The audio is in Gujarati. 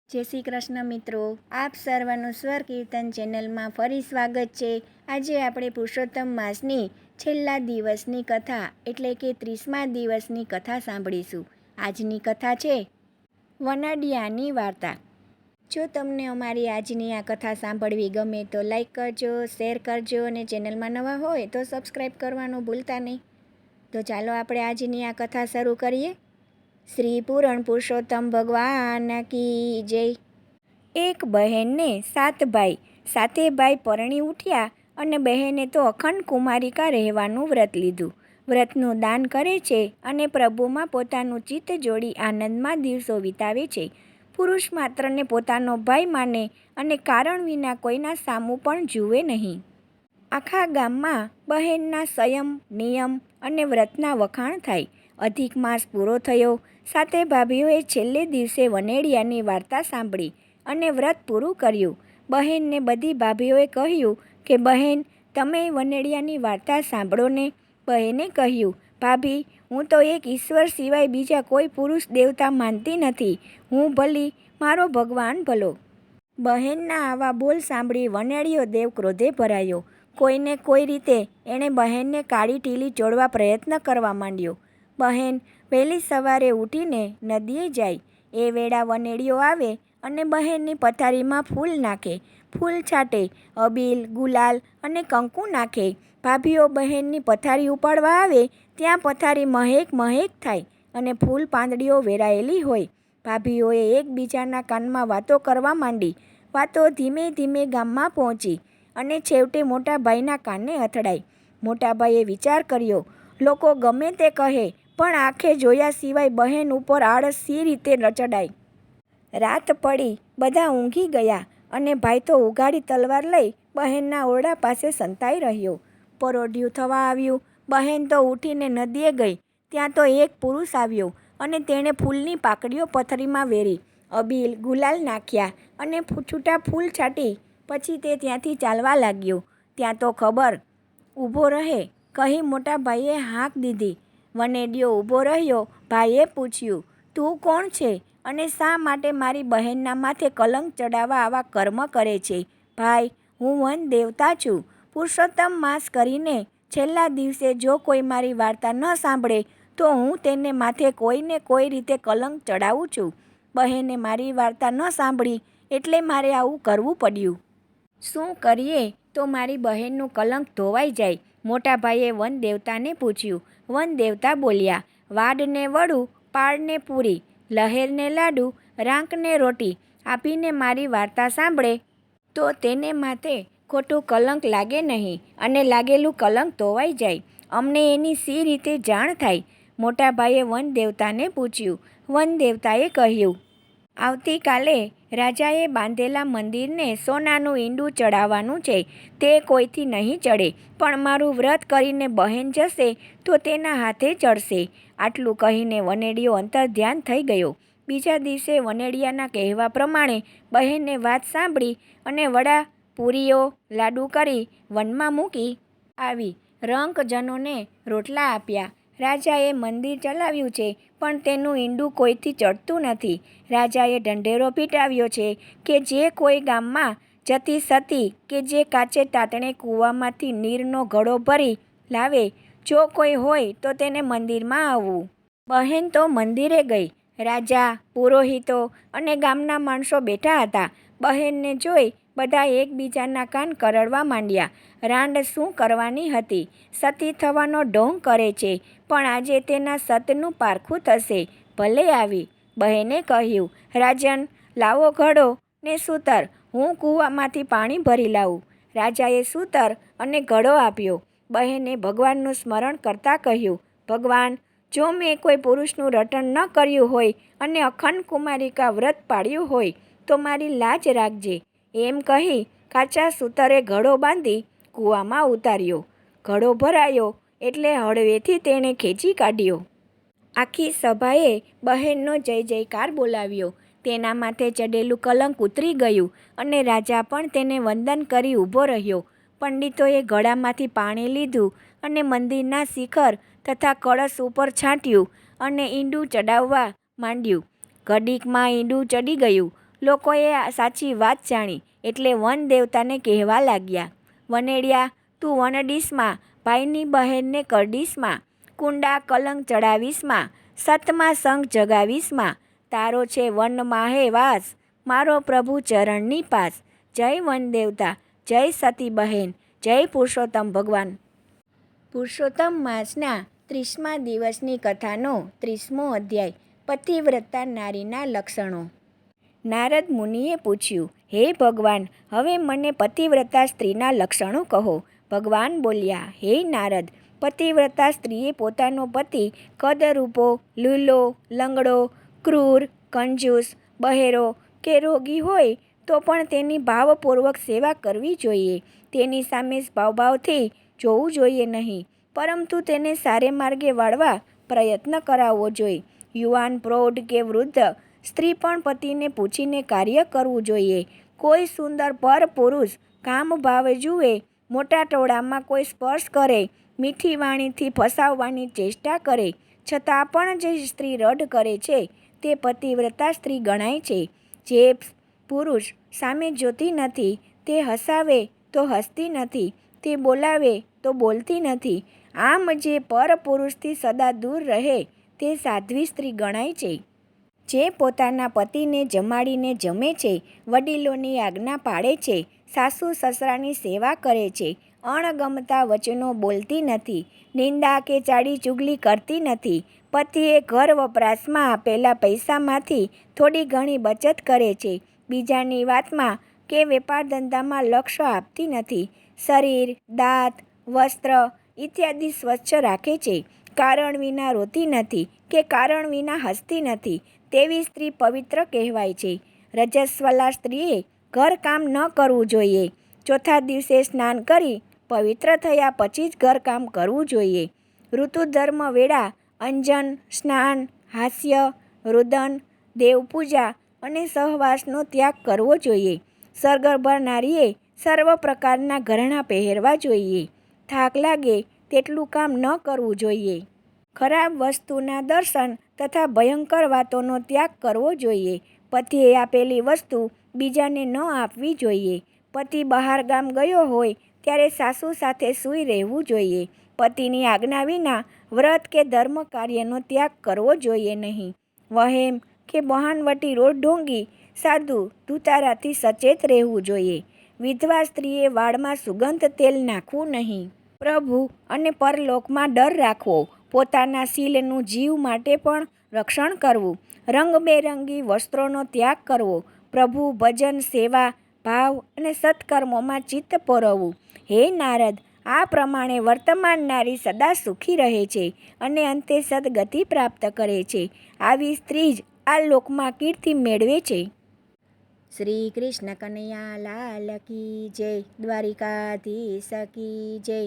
જય શ્રી કૃષ્ણ મિત્રો, આપ સર્વનું સ્વર કીર્તન ચેનલમાં ફરી સ્વાગત છે। આજે આપણે પુરુષોત્તમ માસની છેલ્લા દિવસની કથા એટલે કે 30મા દિવસની કથા સાંભળીશું। આજની કથા છે વનડિયાની વાર્તા। જો તમને અમારી આજની આ કથા સાંભળવી ગમે તો લાઈક કરજો, શેર કરજો અને ચેનલમાં નવા હોય તો સબસ્ક્રાઈબ કરવાનું ભૂલતા નહીં। તો ચાલો આપણે આજની આ કથા શરૂ કરીએ। શ્રી પૂરણ પુરુષોત્તમ ભગવાન કી જય। એક બહેનને 7 ભાઈ, 7 ભાઈ પરણી ઉઠ્યા અને બહેને તો અખંડ કુમારિકા રહેવાનું વ્રત લીધું। વ્રતનું દાન કરે છે અને પ્રભુમાં પોતાનું ચિત્ત જોડી આનંદમાં દિવસો વિતાવે છે। પુરુષ માત્રને પોતાનો ભાઈ માને અને કારણ વિના કોઈના સામું પણ જુએ નહીં। આખા ગામમાં બહેનના સંયમ, નિયમ અને વ્રતના વખાણ થાય। અધિક માસ પૂરો થયો। 7 ભાભીઓએ છેલ્લે દિવસે વનેડિયાની વાર્તા સાંભળી અને વ્રત પૂરું કર્યું। બહેનને બધી ભાભીઓએ કહ્યું કે બહેન, તમે વનેડિયાની વાર્તા સાંભળો ને। બહેને કહ્યું, ભાભી, હું તો એક ઈશ્વર સિવાય બીજા કોઈ પુરુષ દેવતા માનતી નથી। હું ભલી, મારો ભગવાન ભલો। બહેનના આવા બોલ સાંભળી વનેડિયો દેવ ક્રોધે ભરાયો। કોઈને કોઈ રીતે એણે બહેનને કાળી ટીલી ચોળવા પ્રયત્ન કરવા માંડ્યો। બહેન વહેલી સવારે ઉઠીને નદીએ જાય। એ વેળા વનેડિયો આવે અને બહેનની પથારીમાં ફૂલ નાખે, ફૂલ છાંટે, અબીલ, ગુલાલ અને કંકુ નાખે। ભાભીઓ બહેનની પથારી ઉપાડવા આવે ત્યાં પથારી મહેક મહેક થાય અને ફૂલ પાંદડીઓ વેરાયેલી હોય। ભાભીઓએ એકબીજાના કાનમાં વાતો કરવા માંડી। વાતો ધીમે ધીમે ગામમાં પહોંચી અને છેવટે મોટા ભાઈના કાને અથડાઈ। મોટા ભાઈએ વિચાર કર્યો, લોકો ગમે તે કહે પણ આંખે જોયા સિવાય બહેન ઉપર આળસ સી રીતે ચડાય। રાત પડી, બધા ઊંઘી ગયા અને ભાઈ તો ઉઘાડી તલવાર લઈ બહેનના ઓરડા પાસે સંતાઈ રહ્યો। પરોઢિયું થવા આવ્યું। બહેન તો ઉઠીને નદીએ ગઈ। ત્યાં તો એક પુરુષ આવ્યો અને તેણે ફૂલની પાકડીઓ પથારીમાં વેરી, અબીલ, ગુલાલ નાખ્યા અને છૂટા ફૂલ છાંટી પછી તે ત્યાંથી ચાલવા લાગ્યો। ત્યાં તો ખબર ઊભો રહે કહી મોટા ભાઈએ હાંક દીધી। વનેડિયો ઊભો રહ્યો। ભાઈએ પૂછ્યું, તું કોણ છે અને શા માટે મારી બહેનના માથે કલંક ચડાવવા આવા કર્મ કરે છે? ભાઈ, હું વન દેવતા છું। પુરુષોત્તમ માસ કરીને છેલ્લા દિવસે જો કોઈ મારી વાર્તા ન સાંભળે તો હું તેને માથે કોઈને કોઈ રીતે કલંક ચડાવું છું। બહેને મારી વાર્તા ન સાંભળી એટલે મારે આવું કરવું પડ્યું। શું કરીએ તો મારી બહેનનું કલંક ધોવાઈ જાય? મોટા ભાઈએ વન દેવતાને પૂછ્યું। વન દેવતા બોલ્યા, વાડને વડું, પાળને પૂરી, લહેરને લાડુ, રાંકને રોટી આપીને મારી વાર્તા સાંભળે તો તેને માથે ખોટું કલંક લાગે નહીં અને લાગેલું કલંક ધોવાઈ જાય। અમને એની સી રીતે જાણ થાય? મોટા ભાઈએ વન દેવતાને પૂછ્યું। વન દેવતાએ કહ્યું, આવતીકાલે રાજાએ બાંધેલા મંદિરને સોનાનું ઈંડું ચડાવવાનું છે। તે કોઈથી નહીં ચડે, પણ મારું વ્રત કરીને બહેન જશે તો તેના હાથે ચડશે। આટલું કહીને વનેડિયો અંતર્ધ્યાન થઈ ગયો। બીજા દિવસે વનેડિયાના કહેવા પ્રમાણે બહેને વાત સાંભળી અને વડા, પૂરીઓ, લાડુ કરી વનમાં મૂકી આવી। રંકજનોને રોટલા આપ્યા। રાજાએ મંદિર ચલાવ્યું છે પણ તેનું ઈંડું કોઈથી ચડતું નથી। રાજાએ ઢંઢેરો પીટાવ્યો છે કે જે કોઈ ગામમાં જતી સતી કે જે કાચે તાતણે કૂવામાંથી નીરનો ઘડો ભરી લાવે, જો કોઈ હોય તો તેને મંદિરમાં આવવું। બહેન તો મંદિરે ગઈ। રાજા, પુરોહિતો અને ગામના માણસો બેઠા હતા। બહેનને જોઈ બધા એકબીજાના કાન કરડવા માંડ્યા। રાંડ શું કરવાની હતી? સતી થવાનો ઢોંગ કરે છે પણ આજે તેના સતનું પારખું થશે। ભલે આવી। બહેને કહ્યું, રાજન, લાવો ઘડો ને સૂતર, હું કૂવામાંથી પાણી ભરી લાવું। રાજાએ સૂતર અને ઘડો આપ્યો। બહેને ભગવાનનું સ્મરણ કરતાં કહ્યું, ભગવાન, જો મેં કોઈ પુરુષનું રટણ ન કર્યું હોય અને અખંડ કુમારિકા વ્રત પાળ્યું હોય તો મારી લાજ રાખજે। એમ કહી કાચા સૂતરે ઘડો બાંધી કૂવામાં ઉતાર્યો। ઘડો ભરાયો એટલે હળવેથી તેણે ખેંચી કાઢ્યો। આખી સભાએ બહેનનો જય જયકાર બોલાવ્યો। તેના માથે ચડેલું કલંક ઉતરી ગયું અને રાજા પણ તેને વંદન કરી ઊભો રહ્યો। પંડિતોએ ઘડામાંથી પાણી લીધું અને મંદિરના શિખર તથા કળશ ઉપર છાંટ્યું અને ઈંડું ચડાવવા માંડ્યું। ઘડીકમાં ઈંડું ચડી ગયું। લોકોએ આ સાચી વાત જાણી એટલે વન દેવતાને કહેવા લાગ્યા, વનેડિયા, તું વનડીશમાં ભાઈની બહેનને કરડીશમાં, કુંડા કલંક ચડાવીશમાં, સતમાં સંગ જગાવીશમાં, તારો છે વન માહે વાસ, મારો પ્રભુ ચરણની પાસ. જય વન દેવતા, જય સતી બહેન, જય પુરુષોત્તમ ભગવાન. પુરુષોત્તમ માસના 30મા દિવસની કથાનો 30મો અધ્યાય. પતિવ્રતા નારીના લક્ષણો. નારદ મુનિએ પૂછ્યું, હે ભગવાન, હવે મને પતિવ્રતા સ્ત્રીના લક્ષણો કહો. ભગવાન બોલ્યા, હે નારદ, પતિવ્રતા સ્ત્રીએ પોતાનો પતિ કદરૂપો, લૂલો, લંગડો, ક્રૂર, કંજૂસ, બહેરો કે રોગી હોય તો પણ તેની ભાવપૂર્વક સેવા કરવી જોઈએ. તેની સામે ભાવથી જોવું જોઈએ નહીં, પરંતુ તેને સારે માર્ગે વાળવા પ્રયત્ન કરાવવો જોઈએ. યુવાન, પ્રૌઢ કે વૃદ્ધ સ્ત્રી પણ પતિને પૂછીને કાર્ય કરવું જોઈએ. કોઈ સુંદર પર પુરુષ કામ ભાવે જુએ, મોટા ટોળામાં કોઈ સ્પર્શ કરે, મીઠી વાણીથી ફસાવવાની ચેષ્ટા કરે, છતાં પણ જે સ્ત્રી રડ કરે છે તે પતિવ્રતા સ્ત્રી ગણાય છે. જે પુરુષ સામે જોતી નથી, તે હસાવે તો હસતી નથી, તે બોલાવે તો બોલતી નથી, આમ જે પર પુરુષથી સદા દૂર રહે તે સાધ્વી સ્ત્રી ગણાય છે. જે પોતાના પતિને જમાડીને જમે છે, વડીલોની આજ્ઞા પાળે છે, સાસુ સસરાની સેવા કરે છે, અણગમતા વચનો બોલતી નથી, નિંદા કે ચાડી ચુગલી કરતી નથી, પતિએ ઘર વપરાશમાં આપેલા પૈસામાંથી થોડી ઘણી બચત કરે છે, બીજાની વાતમાં કે વેપાર ધંધામાં લક્ષ્ય આપતી નથી, શરીર, દાંત, વસ્ત્ર ઇત્યાદિ સ્વચ્છ રાખે છે, કારણ વિના રોતી નથી કે કારણ વિના હસતી નથી, તેવી સ્ત્રી પવિત્ર કહેવાય છે. રજસ્વલા સ્ત્રીએ ઘરકામ ન કરવું જોઈએ. ચોથા દિવસે સ્નાન કરી પવિત્ર થયા પછી જ ઘરકામ કરવું જોઈએ. ઋતુધર્મ વેળા અંજન, સ્નાન, હાસ્ય, રુદન, દેવપૂજા અને સહવાસનો ત્યાગ કરવો જોઈએ. સરગર્ભા નારીએ સર્વ પ્રકારના ઘરેણાં પહેરવા જોઈએ. થાક લાગે તેટલું કામ ન કરવું જોઈએ. ખરાબ વસ્તુના દર્શન તથા ભયંકર વાતોનો ત્યાગ કરવો જોઈએ. પતિએ આપેલી વસ્તુ બીજાને ન આપવી જોઈએ. પતિ બહાર ગામ ગયો હોય ત્યારે સાસુ સાથે સૂઈ રહેવું જોઈએ. પતિની આજ્ઞા વિના વ્રત કે ધર્મ કાર્યનો ત્યાગ કરવો જોઈએ નહીં. વહેમ કે બહાનવટી રોજ ઢોંગી સાધુ ધુતારાથી સચેત રહેવું જોઈએ. વિધવા સ્ત્રીએ વાળમાં સુગંધ તેલ નાખવું નહીં. પ્રભુ અને પરલોકમાં ડર રાખવો. પોતાના શીલનું જીવ માટે પણ રક્ષણ કરવું. રંગબેરંગી વસ્ત્રોનો ત્યાગ કરવો. પ્રભુ ભજન, સેવા, ભાવ અને સત્કર્મોમાં ચિત્ત પોરવવું. હે નારદ, આ પ્રમાણે વર્તમાન નારી સદા સુખી રહે છે અને અંતે સદગતિ પ્રાપ્ત કરે છે. આવી સ્ત્રી જ આ લોકમાં કીર્તિ મેળવે છે. શ્રી કૃષ્ણ કનૈયા લાલ કી જય. દ્વારિકાધીશ કી જય.